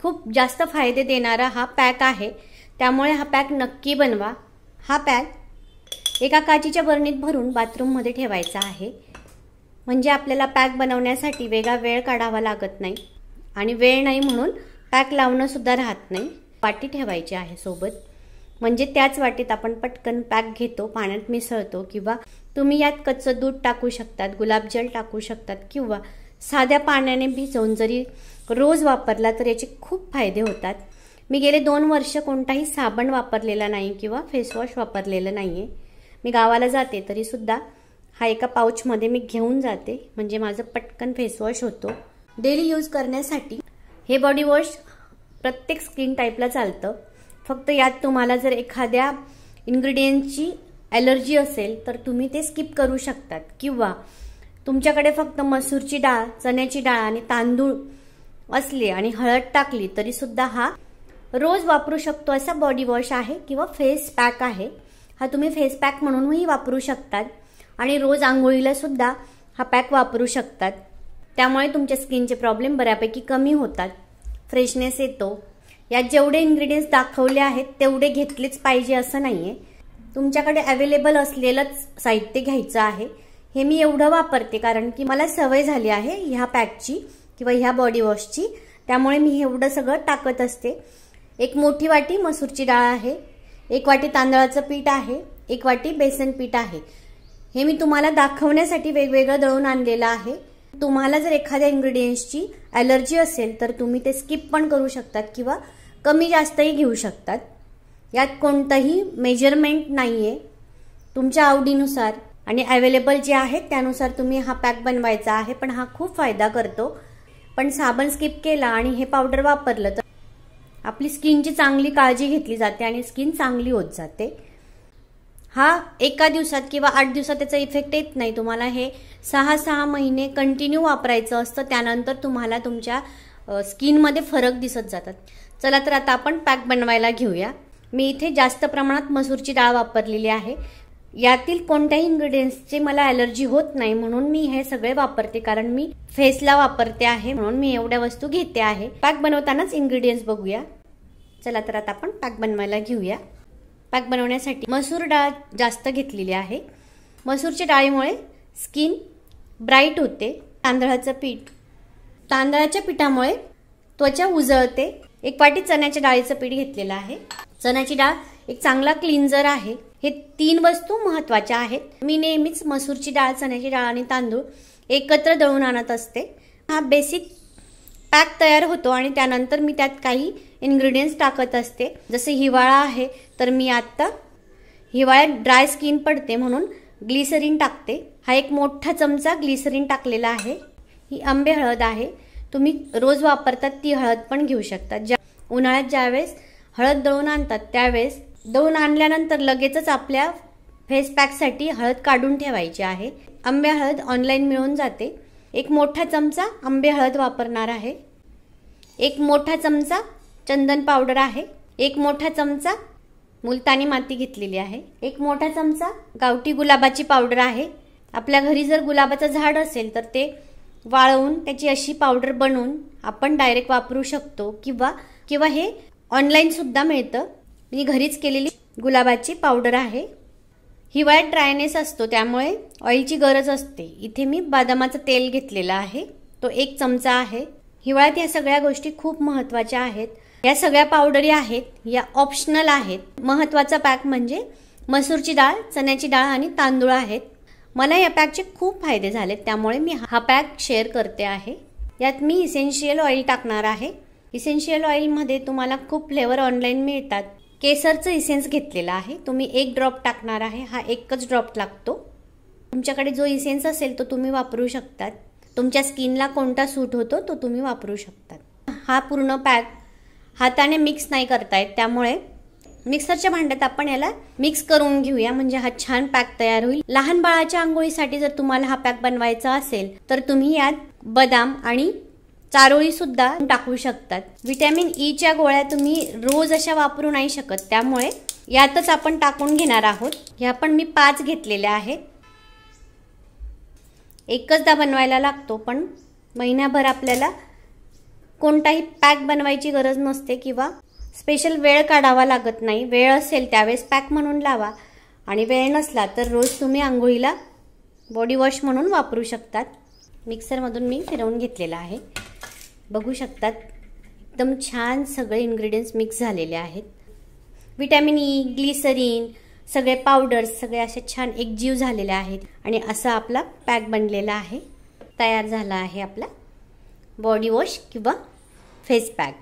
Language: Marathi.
खूप जास्त फायदे देणारा हा पॅक आहे, त्यामुळे हा पॅक नक्की बनवा। हा पॅक एका काचीच्या बरणीत भरून बाथरूममध्ये ठेवायचा आहे, म्हणजे आपल्याला पॅक बनवण्यासाठी वेगळा वेळ काढावा लागत नाही आणि वेळ नाही म्हणून पॅक लावणं सुद्धा राहत नाही। वाटी ठेवायची आहे सोबत, म्हणजे त्याच वाटीत आपण पटकन पॅक घेतो, पाण्यात मिसळतो, किंवा तुम्ही यात कच्चं दूध टाकू शकतात, गुलाबजल टाकू शकतात, किंवा साध्या पाण्याने भिजवून जरी रोज वापरला तर याचे खूप फायदे होतात। मी गेले 2 वर्ष कोणताही साबण वापरलेला नाही किंवा फेसवॉश वापरलेलं नाहीये। मी गावाला जाते तरी सुद्धा हा एका पाउचमध्ये मी घेऊन जाते, म्हणजे माझं पटकन फेसवॉश होतो। डेली यूज करण्यासाठी हे बॉडी वॉश प्रत्येक स्किन टाईपला चालतं। फक्त यात तुम्हाला जर एखाद्या इन्ग्रेडियंटची ॲलर्जी असेल तर तुम्ही ते स्किप करू शकतात, किंवा तुमच्याकडे फक्त मसूरची डाळ, चण्याची डाळ आणि तांदूळ असले आणि हळद टाकली तरी सुद्धा हा रोज वापरू शकतो असा बॉडी वॉश आहे किंवा फेस पॅक आहे। हा तुम्ही फेस पॅक म्हणूनही वापरू शकतात आणि रोज आंघोळीला सुद्धा हा पॅक वापरू शकतात। त्यामुळे तुमच्या स्किनचे प्रॉब्लेम बऱ्यापैकी कमी होतात, फ्रेशनेस येतो। यात जेवढे इन्ग्रेडियंट्स दाखवले आहेत तेवढे घेतलेच पाहिजे असं नाहीये, तुमच्याकडे अवेलेबल असलेलंच साहित्य घ्यायचं आहे। हे मी एवढं वापरते कारण की मला सवय झाली आहे ह्या पॅकची किंवा ह्या बॉडी वॉशची, त्यामुळे मी एवढं सगळं टाकत असते। एक मोठी वाटी मसूरची डाळ आहे, 1 वाटी तांदळाचं पीठ आहे, 1 वाटी बेसन पीठ आहे। हे मी तुम्हाला दाखवण्यासाठी वेगवेगळं दळून आणलेलं आहे। तुम्हाला जर एखाद्या इन्ग्रेडियंट्सची ॲलर्जी असेल तर तुम्ही ते स्किप पण करू शकतात किंवा कमी जास्तही घेऊ शकतात। यात कोणतंही मेजरमेंट नाहीये, तुमच्या आवडीनुसार आणि अवेलेबल जे आहेत त्यानुसार तुम्ही हा पॅक बनवायचा आहे। पण हा खूप फायदा करतो। पण साबण स्किप केला आणि हे पावडर वापरलं तर आपली स्किनची चांगली काळजी घेतली जाते आणि स्किन चांगली होत जाते। हा एका दिवसात किंवा 8 दिवसात त्याचा इफेक्ट येत नाही, तुम्हाला हे 6 महिने कंटिन्यू वापरायचं असतं, त्यानंतर तुम्हाला तुमच्या स्किनमध्ये फरक दिसत जातात। चला तर आता आपण पॅक बनवायला घेऊया। मी इथे जास्त प्रमाणात मसूरची डाळ वापरलेली आहे। यातील कोणत्याही इन्ग्रेडियंट्सची मला ॲलर्जी होत नाही म्हणून मी हे सगळे वापरते, कारण मी फेसला वापरते आहे म्हणून मी एवढ्या वस्तू घेते आहे। पॅक बनवतानाच इन्ग्रेडियंट्स बघूया। चला तर आता आपण पॅक बनवायला घेऊया। पॅक बनवण्यासाठी मसूर डाळ जास्त घेतलेली आहे। मसूरच्या डाळीमुळे स्किन ब्राईट होते। तांदळाचं पीठ, तांदळाच्या पिठामुळे त्वचा उजळते। 1 वाटी चण्याच्या डाळीचं पीठ घेतलेलं आहे। चण्याची डाळ एक चांगला क्लिन्झर आहे। हे 3 वस्तू महत्त्वाच्या आहेत। मी नेहमीच मसूरची डाळ, चण्याची डाळ आणि तांदूळ एकत्र दळून आणत असते। हा बेसिक पॅक तयार होतो आणि त्यानंतर मी त्यात काही इन्ग्रेडियंट्स टाकत असते। जसे हिवाळा आहे तर मी आता हिवाळ्यात ड्राय स्किन पडते म्हणून ग्लिसरीन टाकते। हा 1 मोठा चमचा ग्लिसरीन टाकलेला आहे। ही आंबे हळद आहे, तुम्ही रोज वापरतात ती हळद पण घेऊ शकतात। उन्हाळ्यात ज्यावेळेस हळद दळून आणतात त्यावेळेस दळून आणल्यानंतर लगेचच आपल्या फेस पॅकसाठी हळद काढून ठेवायची आहे। आंबे हळद ऑनलाईन मिळून जाते। 1 मोठा चमचा आंबे हळद वापरणार आहे। 1 मोठा चमचा चंदन पावडर आहे। 1 मोठा चमचा मुलतानी माती घेतलेली आहे। 1 मोठा चमचा गावठी गुलाबाची पावडर आहे। आपल्या घरी जर गुलाबाचं झाड असेल तर ते वाळवून त्याची अशी पावडर बनवून आपण डायरेक्ट वापरू शकतो, किंवा हे ऑनलाईन सुद्धा मिळतं। मी घरीच केलेली गुलाबाची पावडर आहे। हिवाळ्यात ड्रायनेस असतो त्यामुळे ऑइलची गरज असते। इथे मी बदामाचं तेल घेतलेलं आहे, तो 1 चमचा आहे। हिवाळ्यात या सगळ्या गोष्टी खूप महत्त्वाच्या आहेत। या सगळ्या पावडरी आहेत, या ऑप्शनल आहेत। महत्त्वाचा पॅक म्हणजे मसूरची डाळ, चण्याची डाळ आणि तांदूळ आहेत। मला या पॅकचे खूप फायदे झालेत, त्यामुळे मी हा पॅक शेअर करते आहे। यात मी इसेन्शियल ऑइल टाकणार आहे। इसेन्शियल ऑइलमध्ये तुम्हाला खूप फ्लेवर ऑनलाईन मिळतात। केसरचं इसेन्स घेतलेला आहे, तुम्ही 1 ड्रॉप टाकणार आहे। हा 1च ड्रॉप लागतो। तुमच्याकडे जो इसेन्स असेल तो तुम्ही वापरू शकतात। तुमच्या स्किनला कोणता सूट होतो तो तुम्ही वापरू शकतात। हा पूर्ण पॅक हाताने मिक्स नाही करता येत, त्यामुळे मिक्सरच्या भांड्यात आपण याला मिक्स करून घेऊया, म्हणजे हा छान पॅक तयार होईल। लहान बाळाच्या आंघोळीसाठी जर तुम्हाला हा पॅक बनवायचा असेल तर तुम्ही यात बदाम आणि चारोळी सुद्धा टाकू शकतात। विटॅमिन ई च्या गोळ्या तुम्ही रोज अशा वापरू नाही शकत, त्यामुळे यातच आपण टाकून घेणार आहोत। ह्या पण मी 5 घेतलेल्या आहेत। एकचदा बनवायला लागतो, पण महिनाभर आपल्याला कोणताही पॅक बनवायची गरज नसते किंवा स्पेशल वेळ काढावा लागत नाही. वेळ असेल त्यावेळेस पॅक म्हणून लावा आणि वेळ नसला तर रोज तुम्ही आंघोळीला बॉडी वॉश म्हणून वापरू शकतात. मिक्सरमधून मी फिरवून घेतलेला आहे. बघू शकतात एकदम छान सगळे इन्ग्रेडियंट्स मिक्स झालेले आहेत. विटॅमिन ई, ग्लिसरीन, सगळे पावडर्स सगळे असे छान एकजीव झालेले आहेत आणि असा आपला पॅक बनलेला आहे. तयार झाला आहे आपला बॉडी वॉश किंवा फेस पॅक.